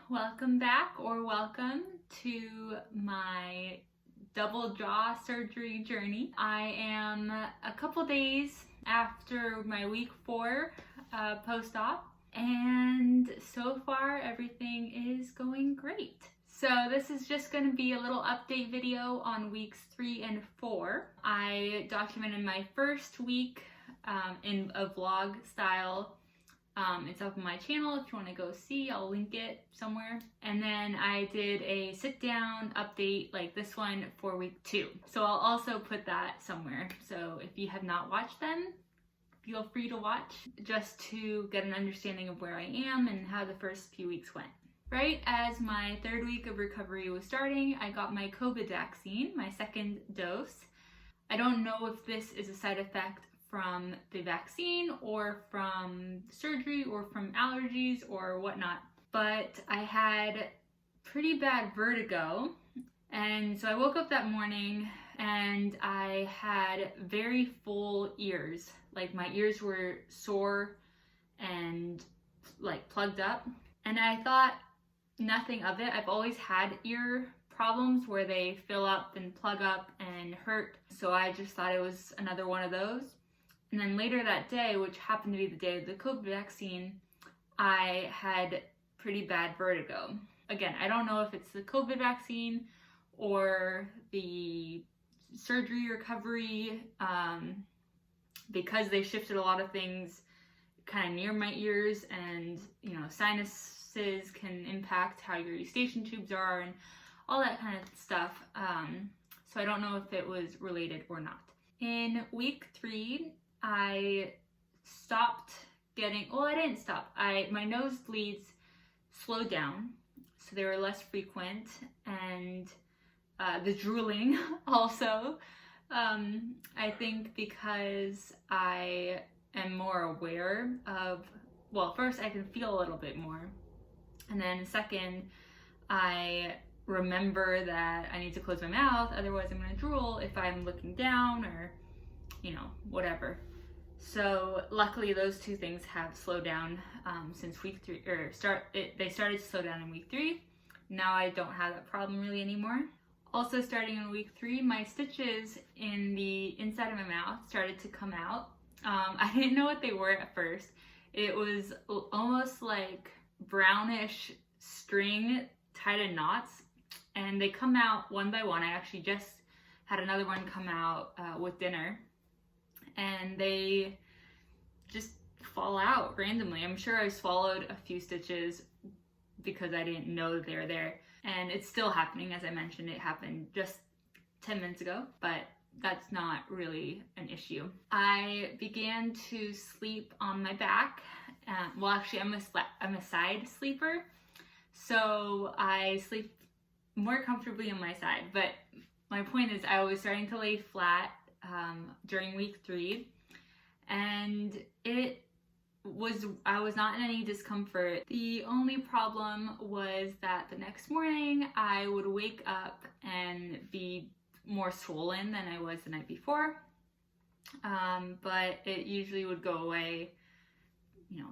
welcome back or welcome to my double jaw surgery journey. I am a couple days after my week 4 post-op, and so far everything is going great. So this is just going to be a little update video on weeks 3 and 4. I documented my first week in a vlog style. It's up on my channel if you want to go see. I'll link it somewhere. And then I did a sit down update like this one for week 2. So I'll also put that somewhere. So if you have not watched them, feel free to watch just to get an understanding of where I am and how the first few weeks went. Right as my 3rd week of recovery was starting, I got my COVID vaccine, my 2nd dose. I don't know if this is a side effect from the vaccine or from surgery or from allergies or whatnot, but I had pretty bad vertigo, and so I woke up that morning and I had very full ears. Like my ears were sore and like plugged up, and I thought nothing of it. I've always had ear problems where they fill up and plug up and hurt, so I just thought it was another one of those. And then later that day, which happened to be the day of the COVID vaccine, I had pretty bad vertigo. Again, I don't know if it's the COVID vaccine or the surgery recovery, because they shifted a lot of things kind of near my ears, and you know, sinuses can impact how your eustachian tubes are and all that kind of stuff. So I don't know if it was related or not. In week 3, I stopped getting, well, I didn't stop. My nosebleeds slowed down, so they were less frequent, and the drooling also. I think because I am more aware of, well, first I can feel a little bit more, and then second, I remember that I need to close my mouth, otherwise I'm gonna drool if I'm looking down or, you know, whatever. So luckily those two things have slowed down since week 3, or they started to slow down in week 3. Now I don't have that problem really anymore. Also starting in week 3, my stitches in the inside of my mouth started to come out. I didn't know what they were at first. It was almost like brownish string tied in knots, and they come out one by one. I actually just had another one come out with dinner, and they just fall out randomly. I'm sure I swallowed a few stitches because I didn't know that they were there, and it's still happening. As I mentioned, it happened just 10 minutes ago, but that's not really an issue. I began to sleep on my back. Well, actually, I'm a side sleeper, so I sleep more comfortably on my side. But my point is, I was starting to lay flat during week 3, and I was not in any discomfort. The only problem was that the next morning I would wake up and be more swollen than I was the night before, but it usually would go away, you know,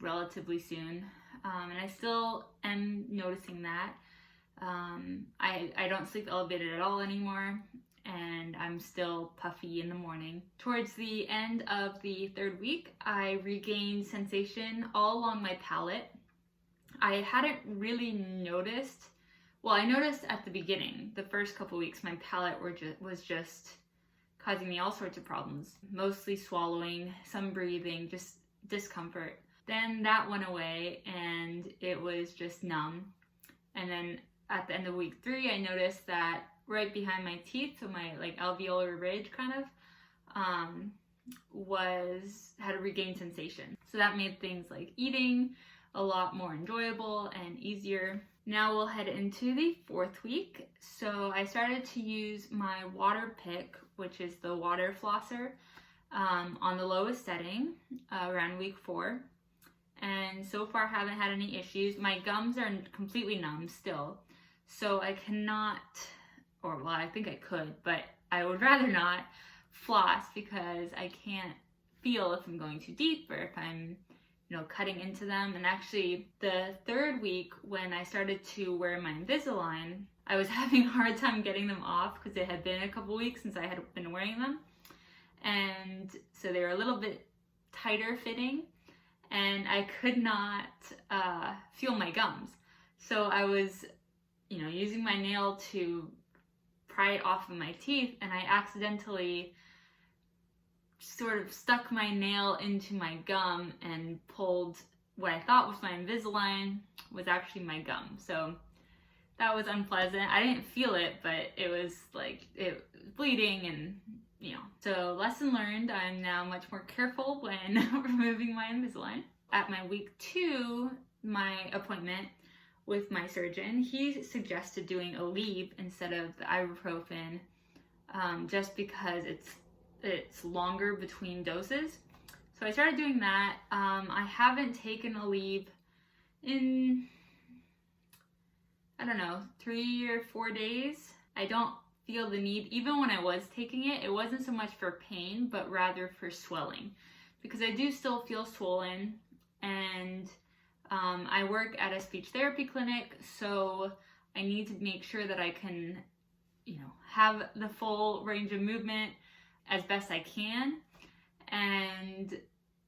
relatively soon, and I still am noticing that. I don't sleep elevated at all anymore, and I'm still puffy in the morning. Towards the end of the 3rd week, I regained sensation all along my palate. I hadn't really noticed, well, I noticed at the beginning, the first couple weeks, my palate was just causing me all sorts of problems, mostly swallowing, some breathing, just discomfort. Then that went away and it was just numb. And then at the end of week 3, I noticed that right behind my teeth, so my like alveolar ridge kind of, had a regained sensation. So that made things like eating a lot more enjoyable and easier. Now we'll head into the 4th week. So I started to use my water pick, which is the water flosser, on the lowest setting around week 4. And so far haven't had any issues. My gums are completely numb still, so I cannot, or well, I think I could, but I would rather not floss because I can't feel if I'm going too deep or if I'm cutting into them. And actually the third week when I started to wear my Invisalign, I was having a hard time getting them off because it had been a couple weeks since I had been wearing them. And so they were a little bit tighter fitting, and I could not feel my gums. So I was, using my nail to pry it off of my teeth, and I accidentally sort of stuck my nail into my gum and pulled what I thought was my Invisalign was actually my gum. So that was unpleasant. I didn't feel it, but it was like it was bleeding, and so lesson learned. I'm now much more careful when removing my Invisalign. At my week 2, my appointment with my surgeon, he suggested doing Aleve instead of the ibuprofen, just because it's longer between doses. So I started doing that. I haven't taken Aleve in, I don't know, 3 or 4 days. I don't feel the need. Even when I was taking it, it wasn't so much for pain, but rather for swelling, because I do still feel swollen. And I work at a speech therapy clinic, so I need to make sure that I can, have the full range of movement as best I can. And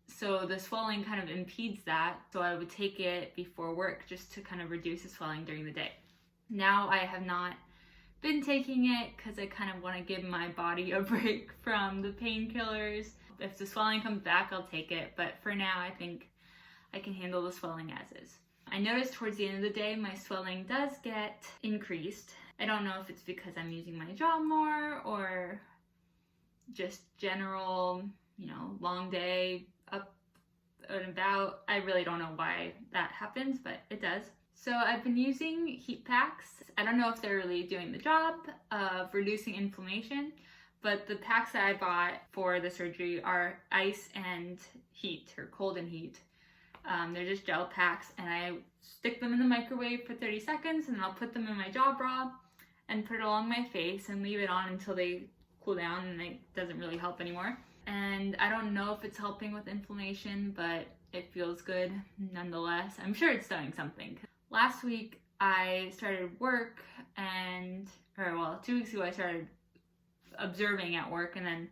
so the swelling kind of impedes that. So I would take it before work just to kind of reduce the swelling during the day. Now I have not been taking it because I kind of want to give my body a break from the painkillers. If the swelling comes back, I'll take it. But for now, I think I can handle the swelling as is. I noticed towards the end of the day, my swelling does get increased. I don't know if it's because I'm using my jaw more or just general, long day up and about. I really don't know why that happens, but it does. So I've been using heat packs. I don't know if they're really doing the job of reducing inflammation, but the packs that I bought for the surgery are ice and heat, or cold and heat. They're just gel packs, and I stick them in the microwave for 30 seconds, and then I'll put them in my jaw bra and put it along my face and leave it on until they cool down, and it doesn't really help anymore. And I don't know if it's helping with inflammation, but it feels good nonetheless. I'm sure it's doing something. Last week I started work, 2 weeks ago I started observing at work, and then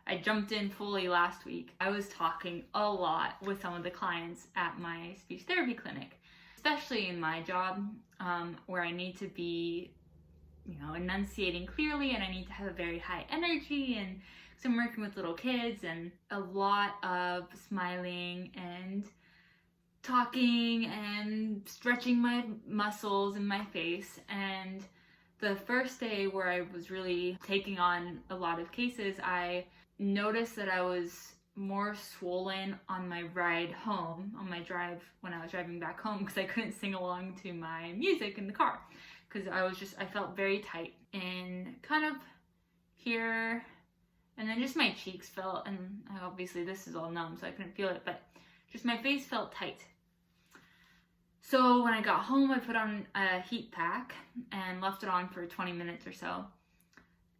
I jumped in fully last week. I was talking a lot with some of the clients at my speech therapy clinic, especially in my job, where I need to be, enunciating clearly, and I need to have a very high energy, and so I'm working with little kids, and a lot of smiling and talking and stretching my muscles in my face. And the first day where I was really taking on a lot of cases, I noticed that I was more swollen on my ride home, on my drive when I was driving back home, because I couldn't sing along to my music in the car, because I felt very tight in kind of here, and then just my cheeks felt, and obviously this is all numb so I couldn't feel it, but just my face felt tight. So when I got home, I put on a heat pack and left it on for 20 minutes or so.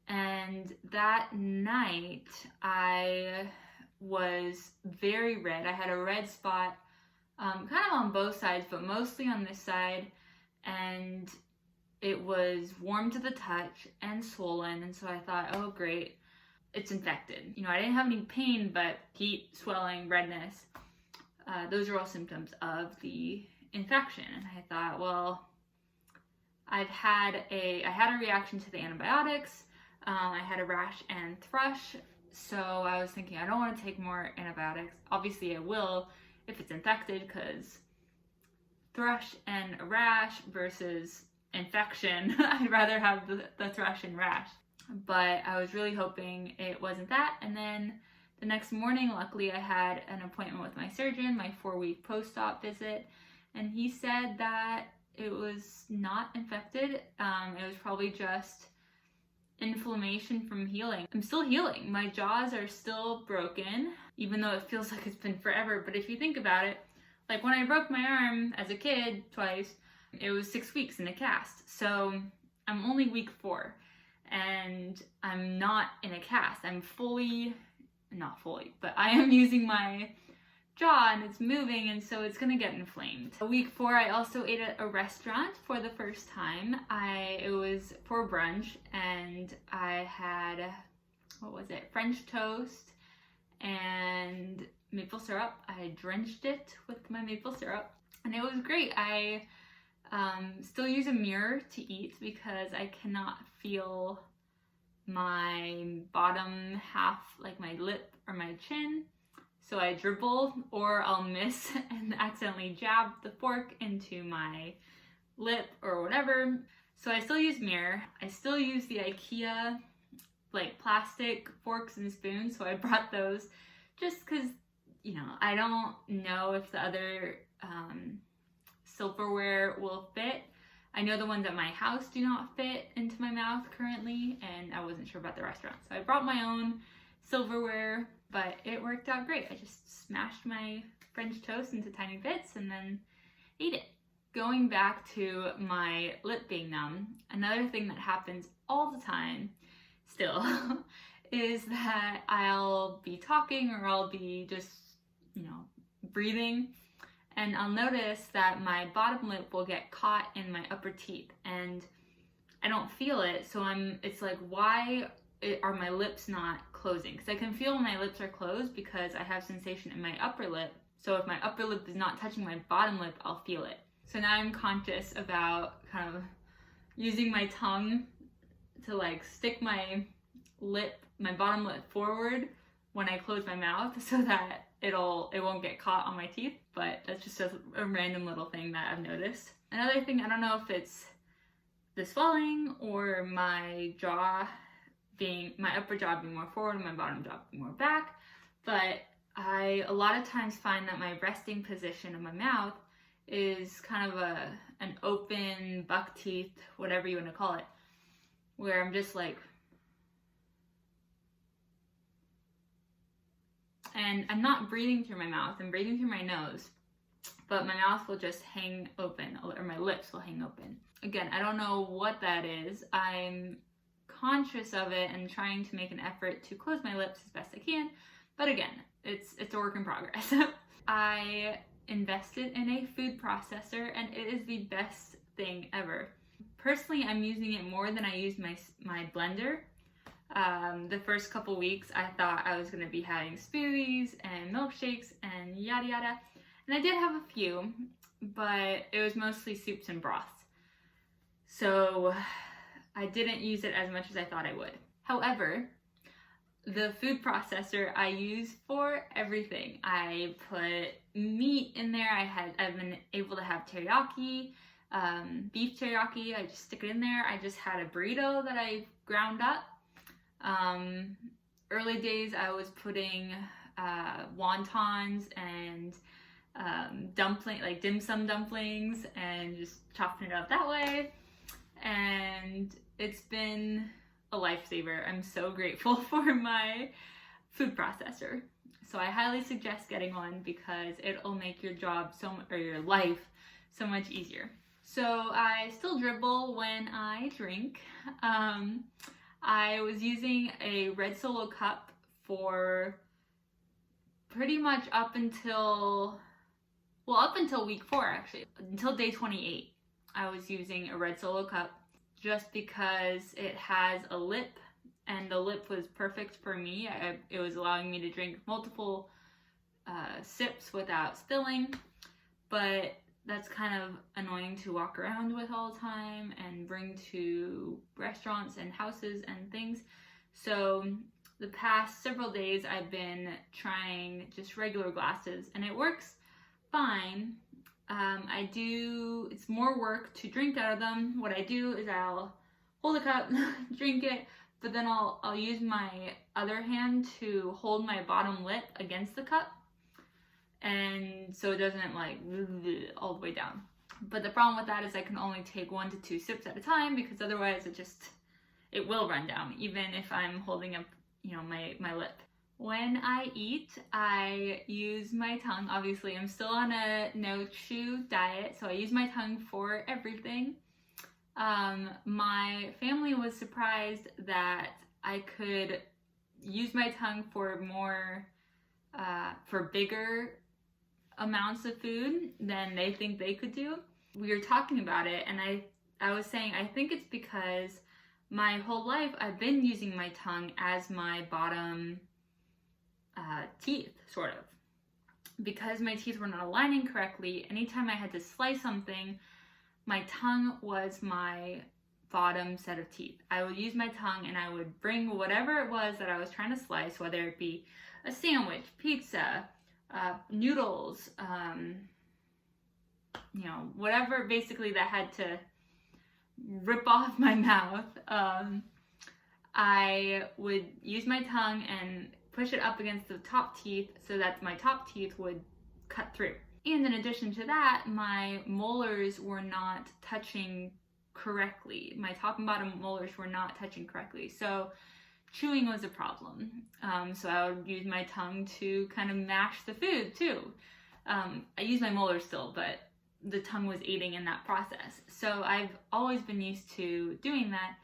And that night, I was very red. I had a red spot kind of on both sides, but mostly on this side. And it was warm to the touch and swollen. And so I thought, oh, great, it's infected. I didn't have any pain, but heat, swelling, redness, those are all symptoms of the infection. And I thought, well, I had a reaction to the antibiotics. I had a rash and thrush, so I was thinking I don't want to take more antibiotics. Obviously I will if it's infected, because thrush and a rash versus infection, I'd rather have the thrush and rash. But I was really hoping it wasn't that. And then the next morning, luckily I had an appointment with my surgeon, my 4-week post-op visit, and he said that it was not infected. It was probably just inflammation from healing. I'm still healing. My jaws are still broken, even though it feels like it's been forever. But if you think about it, like when I broke my arm as a kid twice, it was 6 weeks in a cast. So I'm only week 4 and I'm not in a cast. I'm not fully, but I am using my jaw and it's moving, and so it's gonna get inflamed. Week 4, I also ate at a restaurant for the first time. It was for brunch, and I had, what was it, French toast and maple syrup. I drenched it with my maple syrup, and it was great. I still use a mirror to eat because I cannot feel my bottom half, like my lip or my chin. So I dribble, or I'll miss and accidentally jab the fork into my lip or whatever. So I still use mirror. I still use the IKEA like plastic forks and spoons, so I brought those just because, you know, I don't know if the other silverware will fit. I know the ones at my house do not fit into my mouth currently, and I wasn't sure about the restaurant. So I brought my own silverware, but it worked out great. I just smashed my French toast into tiny bits and then ate it. Going back to my lip being numb, another thing that happens all the time still is that I'll be talking or I'll be just, you know, breathing, and I'll notice that my bottom lip will get caught in my upper teeth, and I don't feel it. So it's like, why are my lips not closing? Because I can feel when my lips are closed because I have sensation in my upper lip. So if my upper lip is not touching my bottom lip, I'll feel it. So now I'm conscious about kind of using my tongue to like stick my bottom lip forward when I close my mouth so that it won't get caught on my teeth. But that's just a random little thing that I've noticed. Another thing, I don't know if it's the swelling or my upper jaw being more forward and my bottom jaw being more back, but I a lot of times find that my resting position of my mouth is kind of an open buck teeth, whatever you want to call it, where I'm just like, and I'm not breathing through my mouth, I'm breathing through my nose, but my mouth will just hang open, or my lips will hang open. Again, I don't know what that is. I'm conscious of it and trying to make an effort to close my lips as best I can, but again, it's a work in progress. I invested in a food processor, and it is the best thing ever. Personally, I'm using it more than I use my blender. The first couple weeks I thought I was going to be having smoothies and milkshakes and yada yada, and I did have a few, but it was mostly soups and broths, so I didn't use it as much as I thought I would. However, the food processor I use for everything. I put meat in there. I've been able to have teriyaki, beef teriyaki. I just stick it in there. I just had a burrito that I ground up. Early days I was putting wontons and like dim sum dumplings, and just chopping it up that way, and it's been a lifesaver. I'm so grateful for my food processor. So I highly suggest getting one because it'll make your job or your life so much easier. So I still dribble when I drink. I was using a red Solo cup for pretty much up until week 4 actually. Until day 28, I was using a red Solo cup just because it has a lip, and the lip was perfect for me. It was allowing me to drink multiple sips without spilling, but that's kind of annoying to walk around with all the time and bring to restaurants and houses and things. So the past several days I've been trying just regular glasses, and it works fine. It's more work to drink out of them. What I do is I'll hold a cup, drink it, but then I'll use my other hand to hold my bottom lip against the cup, and so it doesn't like all the way down. But the problem with that is I can only take 1 to 2 sips at a time, because otherwise it will run down, even if I'm holding up, my lip. When I eat, I use my tongue. Obviously, I'm still on a no chew diet, so I use my tongue for everything. My family was surprised that I could use my tongue for more, for bigger amounts of food than they think they could do. We were talking about it, and I was saying I think it's because my whole life I've been using my tongue as my bottom teeth, sort of. Because my teeth were not aligning correctly, anytime I had to slice something, my tongue was my bottom set of teeth. I would use my tongue and I would bring whatever it was that I was trying to slice, whether it be a sandwich, pizza, noodles, you know, whatever basically that had to rip off my mouth. I would use my tongue and push it up against the top teeth so that my top teeth would cut through. And in addition to that, my molars were not touching correctly. My top and bottom molars were not touching correctly. So chewing was a problem. So I would use my tongue to kind of mash the food too. I use my molars still, but the tongue was aiding in that process. So I've always been used to doing that.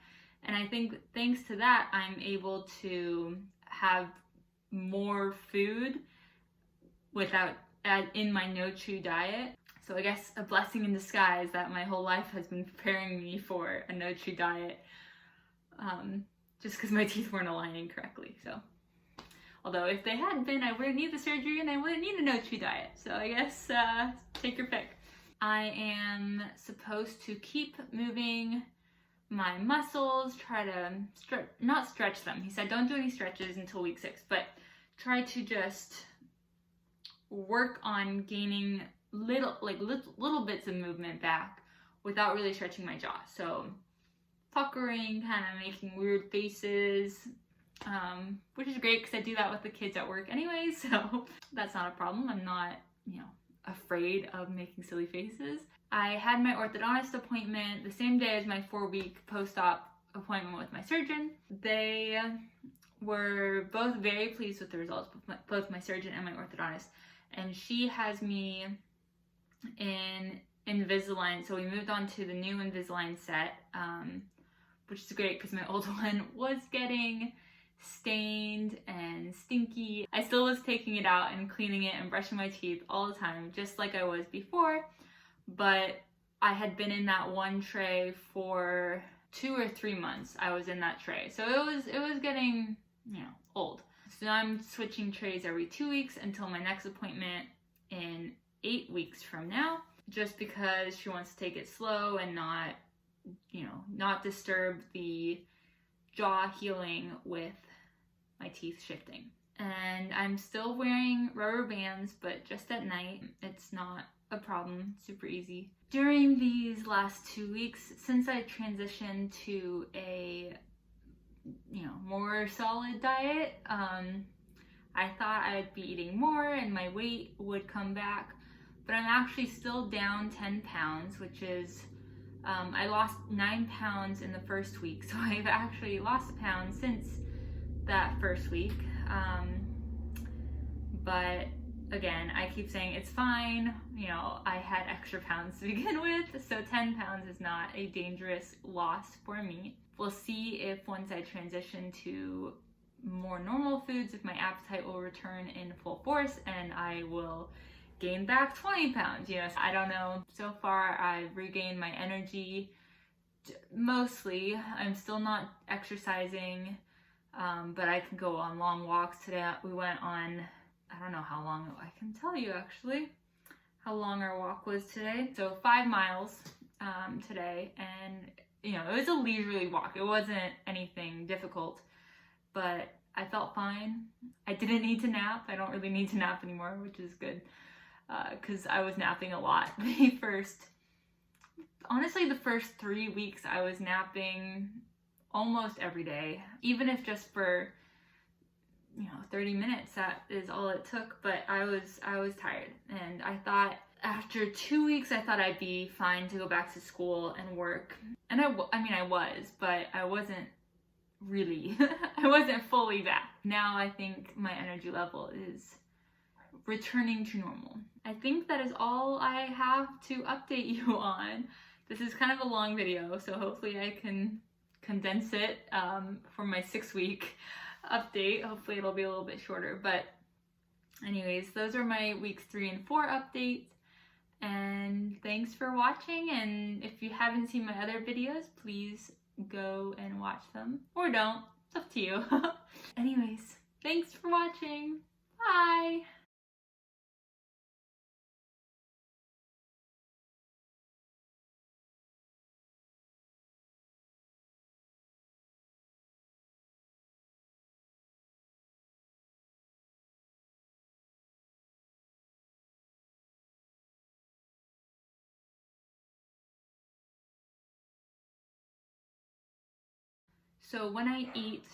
And I think thanks to that, I'm able to have more food in my no chew diet. So I guess a blessing in disguise that my whole life has been preparing me for a no chew diet, just because my teeth weren't aligning correctly. So although if they had been, I wouldn't need the surgery and I wouldn't need a no chew diet. So I guess take your pick. I am supposed to keep moving my muscles, try to not stretch them. He said don't do any stretches until week 6, but try to just work on gaining little bits of movement back without really stretching my jaw. So puckering, kind of making weird faces, which is great because I do that with the kids at work anyway, so that's not a problem. I'm not, afraid of making silly faces. I had my orthodontist appointment the same day as my 4-week post-op appointment with my surgeon. They were both very pleased with the results, both my surgeon and my orthodontist. And she has me in Invisalign. So we moved on to the new Invisalign set, which is great because my old one was getting stained and stinky. I still was taking it out and cleaning it and brushing my teeth all the time, just like I was before. But I had been in that one tray for 2 or 3 months. I was in that tray. So it was getting, old. So now I'm switching trays every 2 weeks until my next appointment in 8 weeks from now, just because she wants to take it slow and not disturb the jaw healing with my teeth shifting. And I'm still wearing rubber bands, but just at night. It's not a problem, super easy. During these last 2 weeks, since I transitioned to a more solid diet, I thought I'd be eating more and my weight would come back, but I'm actually still down 10 pounds, which is, I lost 9 pounds in the first week, so I've actually lost a pound since that first week. But again, I keep saying it's fine. I had extra pounds to begin with, so 10 pounds is not a dangerous loss for me. We'll see if once I transition to more normal foods, if my appetite will return in full force and I will gain back 20 pounds. I don't know. So far, I've regained my energy mostly. I'm still not exercising, but I can go on long walks. Today we went on, I don't know how long, I can tell you actually how long our walk was today. So 5 miles today, and it was a leisurely walk. It wasn't anything difficult, but I felt fine. I didn't need to nap. I don't really need to nap anymore, which is good, because I was napping a lot. Honestly, the first 3 weeks I was napping almost every day, even if just for 30 minutes. That is all it took, but I was tired, and I thought after 2 weeks I thought I'd be fine to go back to school and work, and I was, but I wasn't really I wasn't fully back. Now I think my energy level is returning to normal. I think that is all I have to update you on. This is kind of a long video, so hopefully I can condense it for my 6-week update. Hopefully it'll be a little bit shorter, but Anyways, those are my weeks 3 and 4 updates. And thanks for watching. And if you haven't seen my other videos, please go and watch them. Or don't. It's up to you. Anyways, thanks for watching. Bye! So when I eat